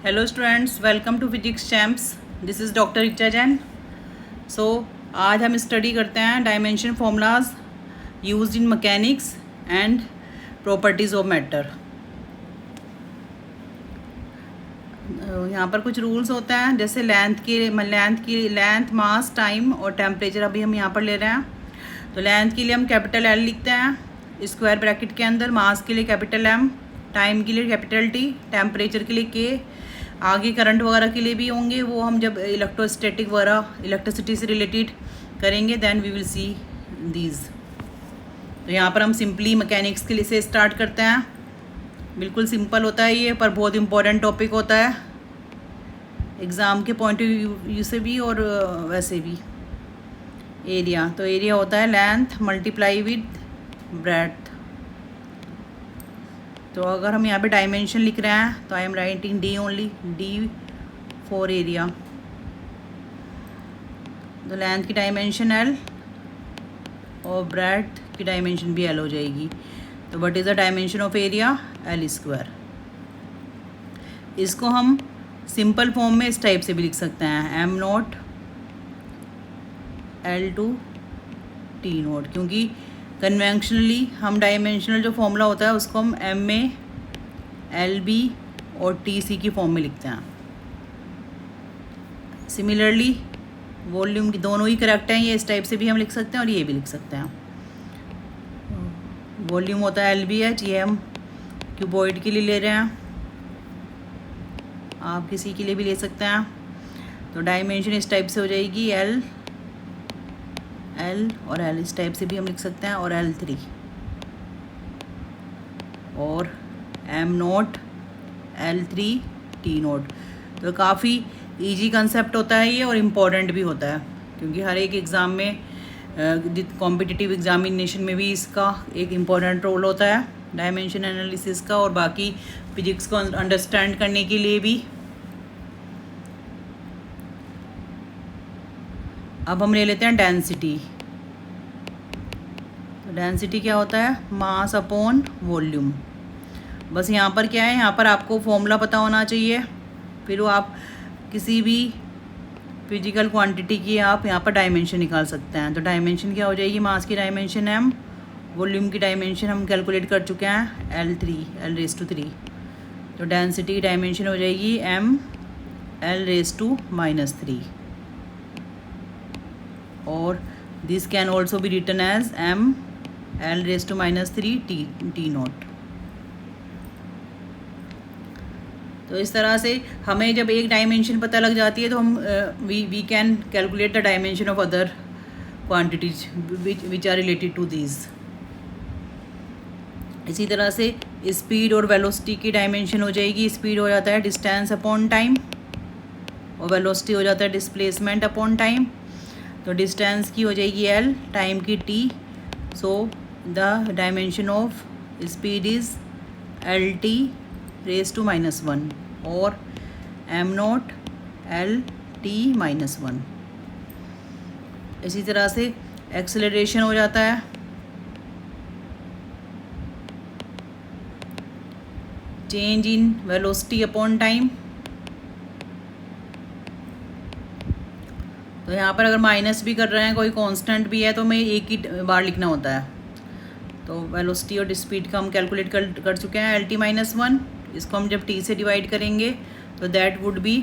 Hello students, welcome to physics champs. This is doctor Richa Jain. So आज हम study करते हैं dimension formulas used in mechanics and properties of matter. यहाँ पर कुछ रूल्स होते हैं, जैसे लेंथ मास टाइम और टेम्परेचर अभी हम यहाँ पर ले रहे हैं। तो लेंथ के लिए हम कैपिटल एल लिखते हैं स्क्वायर ब्रैकेट के अंदर, मास के लिए कैपिटल एम, टाइम के लिए कैपिटल टी, टेम्परेचर के लिए के। आगे करंट वगैरह के लिए भी होंगे, वो हम जब इलेक्ट्रोस्टैटिक वगैरह इलेक्ट्रिसिटी से रिलेटेड करेंगे then we will see these. तो यहाँ पर हम सिंपली मैकेनिक्स के लिए से स्टार्ट करते हैं। बिल्कुल सिंपल होता है ये, पर बहुत इंपॉर्टेंट टॉपिक होता है एग्ज़ाम के पॉइंट ऑफ व्यू से भी और वैसे भी। एरिया, तो एरिया होता है लेंथ मल्टीप्लाई विद ब्रेड्थ। तो अगर हम यहाँ पे डायमेंशन लिख रहे हैं तो I am writing D only, D for area. तो लेंथ की डायमेंशन एल और ब्रेड्थ की डायमेंशन भी एल हो जाएगी। तो what is the dimension of area? L square. इसको हम सिंपल फॉर्म में इस टाइप से भी लिख सकते हैं, am naught L two T not, क्योंकि कन्वेंशनली हम डायमेंशनल जो फॉर्मूला होता है उसको हम एम में एल बी और टी सी की फॉर्म में लिखते हैं। सिमिलरली वॉल्यूम की दोनों ही करेक्ट हैं, ये इस टाइप से भी हम लिख सकते हैं और ये भी लिख सकते हैं। वॉल्यूम होता है एल बी एच, ये हम क्यूबॉइड के लिए ले रहे हैं, आप किसी के लिए भी ले सकते हैं। तो डायमेंशन इस टाइप से हो जाएगी एल एल और एल, इस टाइप से भी हम लिख सकते हैं, और एल थ्री और M naught L three T naught. तो काफ़ी इजी कंसेप्ट होता है ये और इम्पॉर्टेंट भी होता है, क्योंकि हर एक एग्ज़ाम में कॉम्पिटिटिव एग्जामिनेशन में भी इसका एक इम्पॉर्टेंट रोल होता है डायमेंशन एनालिसिस का, और बाकी फिजिक्स को अंडरस्टैंड करने के लिए भी। अब हम ले लेते हैं डेंसिटी। तो डेंसिटी क्या होता है? Mass upon volume. बस यहाँ पर क्या है, यहाँ पर आपको फॉर्मूला पता होना चाहिए, फिर वो आप किसी भी फिजिकल क्वांटिटी की आप यहाँ पर डायमेंशन निकाल सकते हैं। तो डायमेंशन क्या हो जाएगी? मास की डायमेंशन एम, वॉल्यूम की डायमेंशन हम कैलकुलेट कर चुके हैं L three, L raise to three. तो डेंसिटी की डायमेंशन हो जाएगी M L raise to minus three, और this can also be written as M L raise to minus three T naught. तो इस तरह से हमें जब एक डायमेंशन पता लग जाती है तो हम we can calculate the dimension of other quantities which are related to these. इसी तरह से स्पीड और वेलोसिटी की डायमेंशन हो जाएगी। स्पीड हो जाता है डिस्टेंस अपॉन टाइम और वेलोसिटी हो जाता है डिस्प्लेसमेंट अपॉन टाइम। तो डिस्टेंस की हो जाएगी एल, टाइम की T. So the dimension of speed is L T raise to minus one और M naught L T minus one. इसी तरह से एक्सेलरेशन हो जाता है change in velocity upon time. तो यहाँ पर अगर माइनस भी कर रहे हैं, कोई कांस्टेंट भी है, तो हमें एक ही बार लिखना होता है। तो वेलोसिटी और स्पीड का हम कैलकुलेट कर चुके हैं एल टी माइनस वन। इसको हम जब टी से डिवाइड करेंगे तो that would be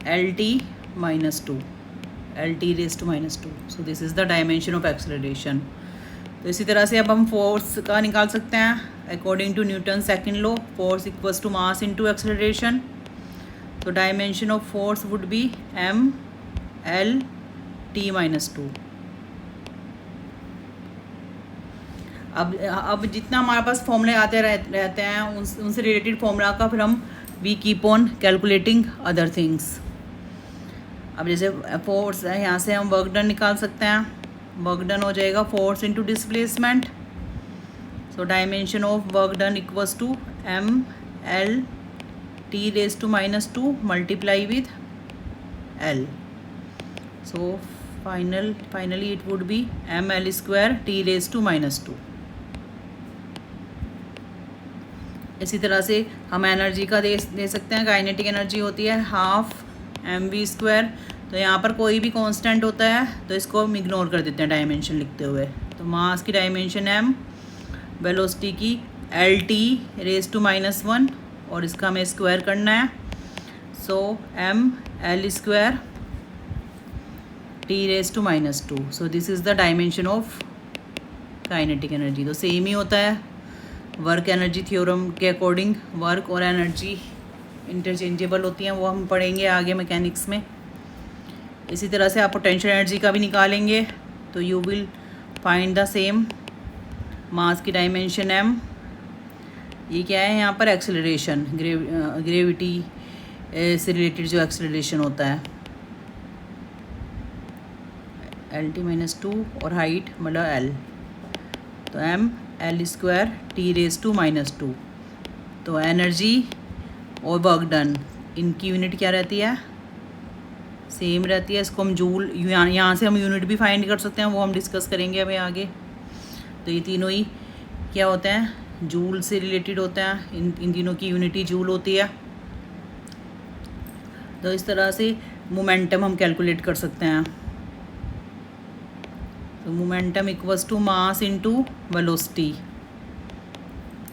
L T minus two, L T raise to minus two. So this is the dimension of acceleration. तो इसी तरह से अब हम फोर्स का निकाल सकते हैं according to Newton second law, force equals to mass into acceleration. तो dimension of force would be M L T minus two. अब जितना हमारे पास फॉर्मूले आते रहते हैं उनसे रिलेटेड फॉर्मूला का फिर हम we keep on calculating other things. अब जैसे फोर्स है, यहाँ से हम वर्क डन निकाल सकते हैं। वर्क डन हो जाएगा force into displacement. So dimension of work done equals to M L T raise to minus two multiply with L. So finally it would be M L square T raise to minus two. इसी तरह से हम energy का दे सकते हैं। Kinetic energy होती है half mv²। तो यहाँ पर कोई भी कांस्टेंट होता है तो इसको हम इग्नोर कर देते हैं डायमेंशन लिखते हुए। तो मास की डायमेंशन m, वेलोसिटी की LT⁻⁻1 और इसका हमें स्क्वायर करना है। सो ml² T⁻²। So this is the dimension of kinetic energy. तो सेम ही होता है वर्क एनर्जी थ्योरम के अकॉर्डिंग। वर्क और एनर्जी इंटरचेंजेबल होती हैं, वो हम पढ़ेंगे आगे मैकेनिक्स में। इसी तरह से आप पोटेंशियल एनर्जी का भी निकालेंगे तो you will find the same. Mass की डायमेंशन m, ये क्या है यहाँ पर एक्सेलरेशन, ग्रेविटी से रिलेटेड जो एक्सेलरेशन होता है LT-2 और हाइट मतलब l। तो ml² T⁻²। तो एनर्जी और वर्क डन इनकी यूनिट क्या रहती है, सेम रहती है। इसको हम जूल, यहाँ से हम यूनिट भी फाइंड कर सकते हैं, वो हम डिस्कस करेंगे अभी आगे। तो ये तीनों ही क्या होते हैं, जूल से रिलेटेड होते हैं। इन तीनों की यूनिटी जूल होती है। तो इस तरह से मोमेंटम हम कैलकुलेट कर सकते हैं। तो momentum equals to mass into velocity.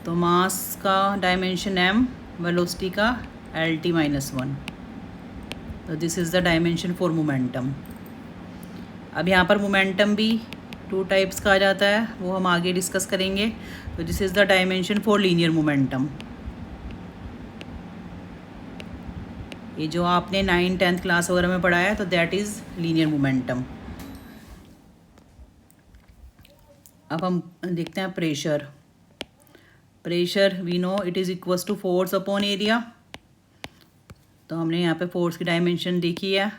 तो मास का डायमेंशन m, वेलोसिटी का LT-1। तो this is the dimension for momentum. अब यहाँ पर मोमेंटम भी 2 टाइप्स का आ जाता है, वो हम आगे डिस्कस करेंगे। तो this is the dimension for linear momentum. ये जो आपने 9th 10th क्लास वगैरह में पढ़ा है, तो दैट इज़ लीनियर मोमेंटम। अब हम देखते हैं pressure. Pressure we know it is equals to force upon area. तो हमने यहाँ पे फोर्स की डायमेंशन देखी है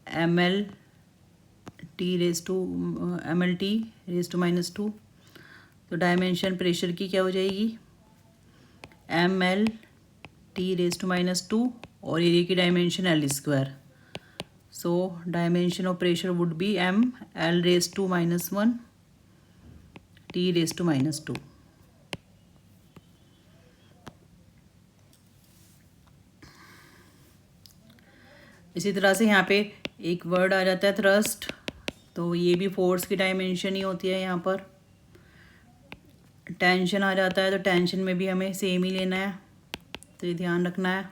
mLT⁻²। तो डायमेंशन प्रेशर की क्या हो जाएगी, mLT⁻² और एरिया की dimension L²। So dimension of pressure would be mL⁻⁻1 T⁻²। इसी तरह से यहाँ पे एक वर्ड आ जाता है थ्रस्ट। तो ये भी फोर्स की डायमेंशन ही होती है। यहाँ पर टेंशन आ जाता है, तो टेंशन में भी हमें सेम ही लेना है, तो ये ध्यान रखना है।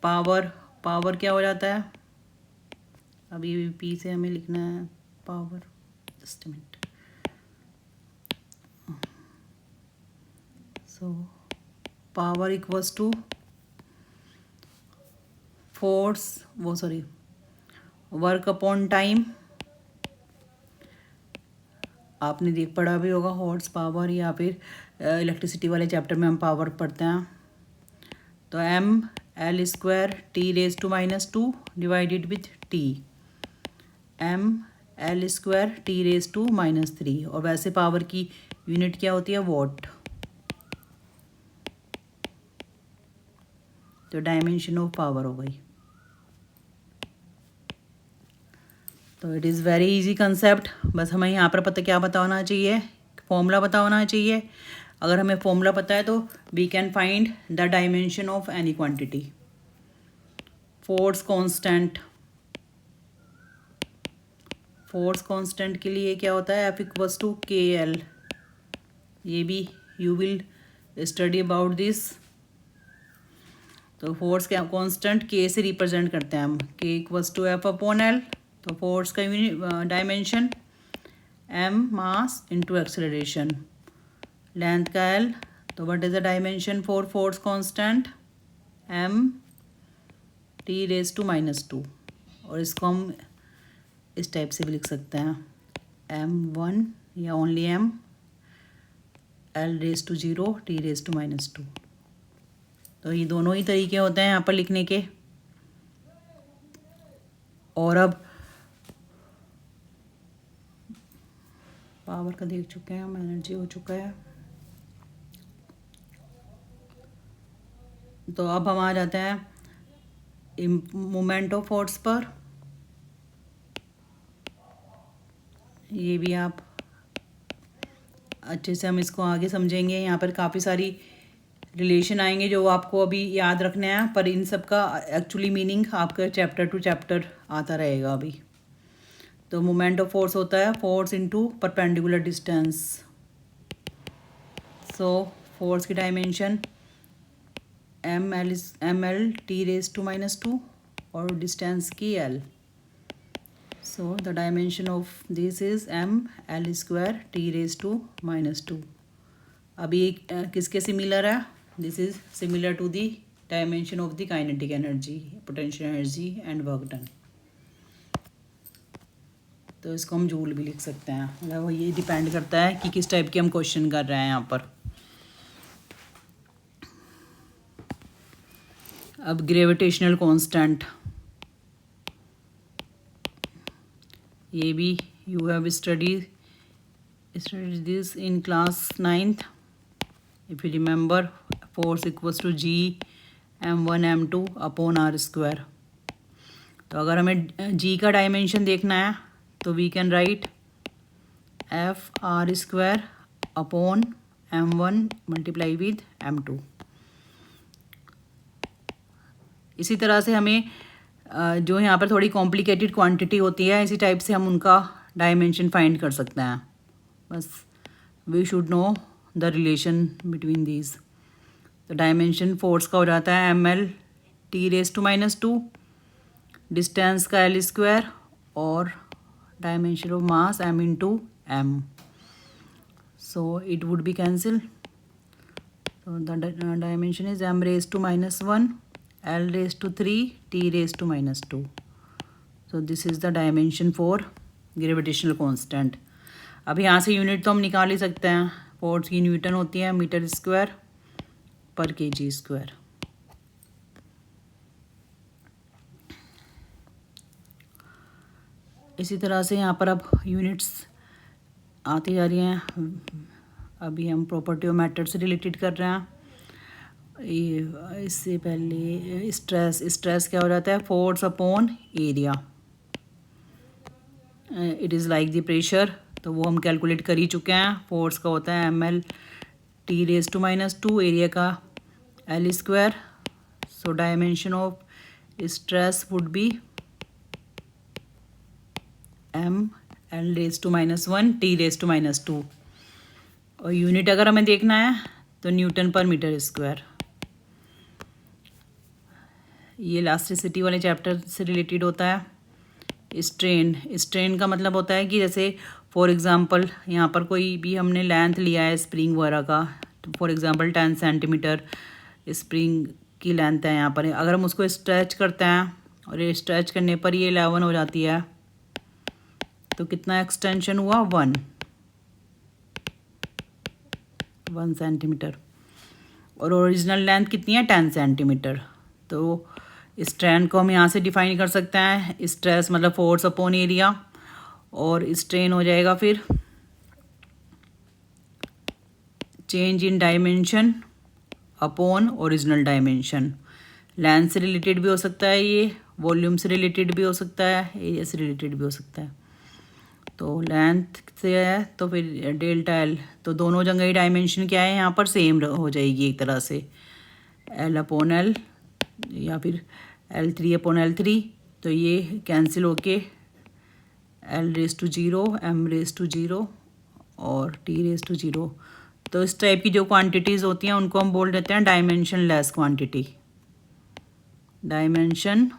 पावर, पावर क्या हो जाता है, अभी पी से हमें लिखना है power. Just minute. So power equals to force, work upon time. आपने देख पढ़ा भी होगा हॉर्स पावर, या फिर इलेक्ट्रिसिटी वाले चैप्टर में हम पावर पढ़ते हैं। तो mL² T⁻² divided with T, mL² T⁻3। और वैसे पावर की यूनिट क्या होती है, वॉट। तो डायमेंशन ऑफ पावर हो गई। तो it is very easy concept. बस हमें यहाँ पर क्या पता होना चाहिए, फॉर्मूला पता होना चाहिए। अगर हमें फॉर्मूला पता है तो we can find the dimension of any quantity. Force constant, force constant के लिए क्या होता है, F=KL। ये भी you will study about this. तो फोर्स क्या कांस्टेंट K से रिप्रेजेंट करते हैं हम, K=F/L। तो फोर्स का dimension m, mass into acceleration, length का L। तो what is the dimension for force constant, mT⁻²। और इसको हम इस टाइप से भी लिख सकते हैं m1 या ओनली m L⁻0 T⁻²। तो ये दोनों ही तरीके होते हैं यहाँ पर लिखने के। और अब पावर का देख चुके हैं हम, एनर्जी हो चुका है। तो अब हम आ जाते हैं मोमेंट ऑफ फोर्स पर। ये भी आप अच्छे से हम इसको आगे समझेंगे। यहाँ पर काफ़ी सारी रिलेशन आएंगे जो आपको अभी याद रखने हैं, पर इन सब का एक्चुअली मीनिंग आपका चैप्टर टू चैप्टर आता रहेगा अभी। तो मोमेंट ऑफ फोर्स होता है force into perpendicular distance. So force की dimension L T raise to -2 और डिस्टेंस की L. So the dimension of this is ml² t raise to -2। अभी किसके सिमिलर है? This is similar to the dimension of the kinetic energy, potential energy and work done. तो इसको हम joule भी लिख सकते हैं। मतलब ये डिपेंड करता है कि किस टाइप के हम क्वेश्चन कर रहे हैं यहाँ पर। अब ग्रेविटेशनल कांस्टेंट, ये भी you have study this in class 9th। If you remember, force equals to G m1 m2 upon r²। तो अगर हमें G का डायमेंशन देखना है तो we can write F(r²) upon m1 multiply with m2। इसी तरह से हमें जो यहाँ पर थोड़ी कॉम्प्लिकेटेड क्वांटिटी होती है, इसी टाइप से हम उनका डायमेंशन फाइंड कर सकते हैं। बस we should know the relation between these. तो डायमेंशन फोर्स का हो जाता है ml t raise to -2, distance का l², और dimension of mass m into m। So it would be cancel. so the dimension is m raised to -1, l raised to 3, t raised to -2। so this is the dimension for gravitational constant। अब यहाँ से unit तो हम निकाल ही सकते हैं। Force की Newton होती है m² पर kg²। इसी तरह से यहाँ पर अब यूनिट्स आती जा रही हैं। अभी हम प्रॉपर्टी ऑफ मैटर से रिलेटेड कर रहे हैं। इससे पहले स्ट्रेस क्या हो जाता है? Force upon area. It is like the pressure, तो वो हम कैलकुलेट कर ही चुके हैं। फोर्स का होता है ml t raise to -2, area का l²। So dimension of stress would be l raise to -1, t raise to -2। और यूनिट अगर हमें देखना है तो न्यूटन पर मीटर²। ये इलास्टिसिटी वाले चैप्टर से रिलेटेड होता है। स्ट्रेन का मतलब होता है कि जैसे फॉर एग्ज़ाम्पल यहाँ पर कोई भी हमने लेंथ लिया है स्प्रिंग वगैरह का, तो फॉर एग्ज़ाम्पल 10 सेंटीमीटर स्प्रिंग की लेंथ है यहाँ पर। अगर हम उसको स्ट्रेच करते हैं और ये स्ट्रेच करने पर ये 11 हो जाती है, तो कितना एक्सटेंशन हुआ? 1 सेंटीमीटर। और ओरिजिनल लेंथ कितनी है? 10 सेंटीमीटर। तो स्ट्रेन को हम यहाँ से डिफाइन कर सकते हैं। स्ट्रेस मतलब फोर्स अपॉन एरिया, और स्ट्रेन हो जाएगा फिर change in dimension upon original dimension. Length से रिलेटेड भी हो सकता है, ये वॉल्यूम से रिलेटेड भी हो सकता है, एरिया से रिलेटेड भी हो सकता है। तो लेंथ से है तो फिर डेल्टा एल, तो दोनों जगह ही डायमेंशन क्या है यहाँ पर? सेम हो जाएगी एक तरह से, एल अपॉन एल या फिर L3 अपॉन L3। तो ये कैंसिल होके l raise to 0, m raise to 0 और t रेज टू 0। तो इस टाइप की जो क्वांटिटीज़ होती हैं उनको हम बोल देते हैं dimension less quantity, dimension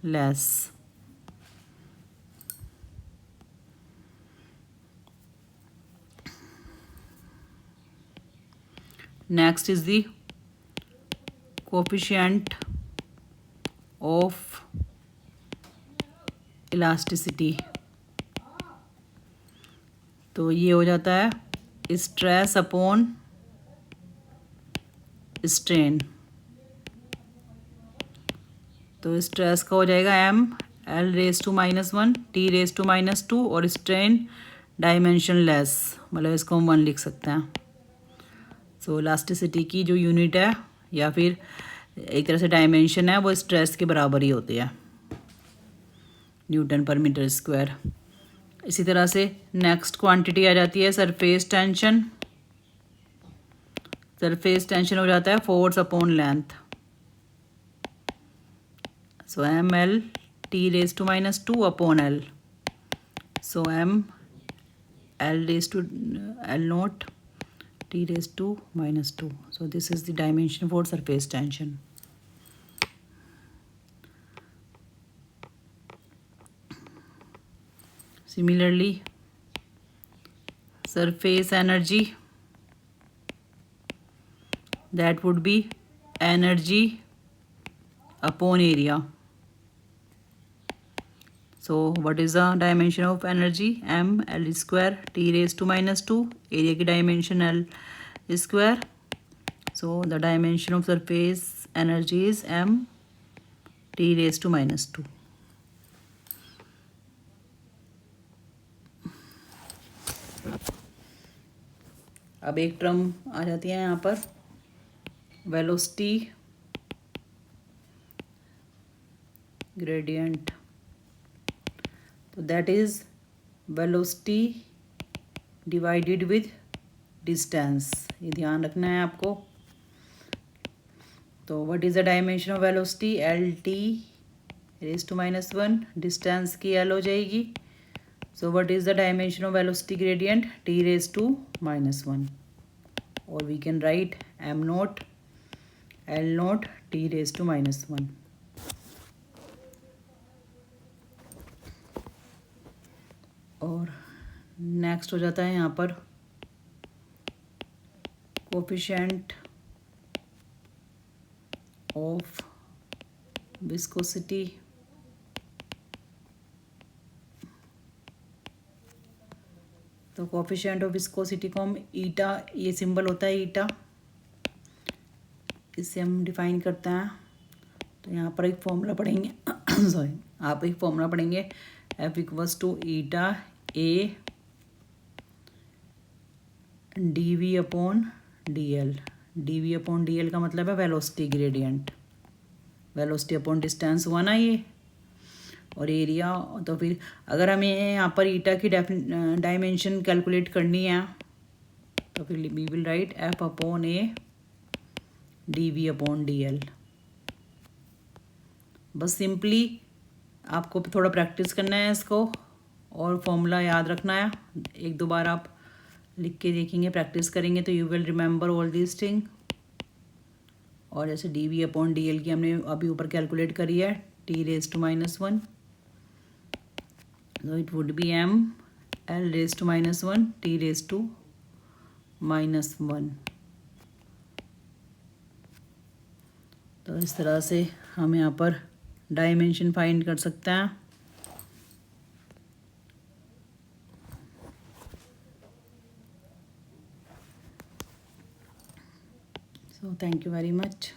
less. Next is the coefficient of elasticity. तो ये हो जाता है स्ट्रेस अपॉन स्ट्रेन। तो स्ट्रेस का हो जाएगा m l raise to -1, t raise to -2 और स्ट्रेन डायमेंशन लेस, मतलब इसको हम 1 लिख सकते हैं। सो इलास्टिसिटी की जो यूनिट है या फिर एक तरह से डायमेंशन है वो स्ट्रेस के बराबर ही होती है, न्यूटन पर मीटर²। इसी तरह से नेक्स्ट क्वांटिटी आ जाती है सरफेस टेंशन। सरफेस टेंशन हो जाता है force upon length. So ml t raised to minus 2 upon L. So m L raised to L naught t raised to minus 2. So this is the dimension for surface tension. Similarly, surface energy, that would be energy upon area. So what is the dimension of energy? M L square t raised to minus 2. Area की dimension L square. So the dimension of surface energy is M t raised to minus 2. अब एक term आ जाती है यहाँ पर, velocity gradient. तो that is velocity divided with distance. ये ध्यान रखना है आपको. तो what is the dimension of velocity? L T raise to minus 1. Distance की एल हो जाएगी. So what is the dimension of velocity gradient? T raise to minus 1. और we can write M naught L naught T raise to minus 1. और next हो जाता है यहाँ पर कोफिशिएंट ऑफ विस्कोसिटी. तो कोफिशिएंट ऑफ विस्कोसिटी को हम ईटा, ये सिंबल होता है ईटा, इससे हम डिफाइन करते हैं. तो यहाँ पर एक फॉर्मूला पढ़ेंगे सॉरी, आप एक फॉर्मूला पढ़ेंगे F equals to eta A D V upon D L. D V upon D L का मतलब है velocity gradient. Velocity upon distance हुआ ना ये, और एरिया. तो फिर अगर हमें यहाँ पर ईटा की डायमेंशन कैलकुलेट करनी है तो फिर we will write F upon A D V upon D L. बस सिंपली आपको थोड़ा प्रैक्टिस करना है इसको, और फॉर्मूला याद रखना है. एक दो बार आप लिख के देखेंगे, प्रैक्टिस करेंगे तो you will remember all this thing. और जैसे D V upon D L की हमने अभी ऊपर कैलकुलेट करी है, T raise to minus 1. So it would be m l raised to minus 1 t raised to minus 1. तो इस तरह से हम यहाँ पर डायमेंशन फाइंड कर सकते हैं. So thank you very much.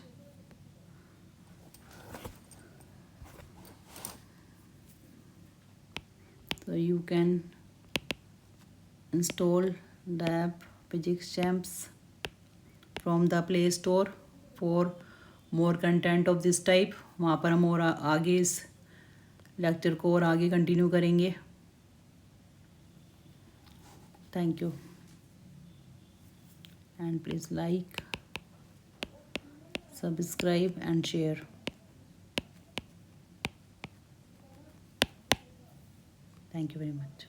So you can install the app Physics Champs from the Play Store for more content of this type. वहाँ पर हम और आगे इस लेक्चर को और आगे कंटिन्यू करेंगे. Thank you and please like, subscribe and share. Thank you very much.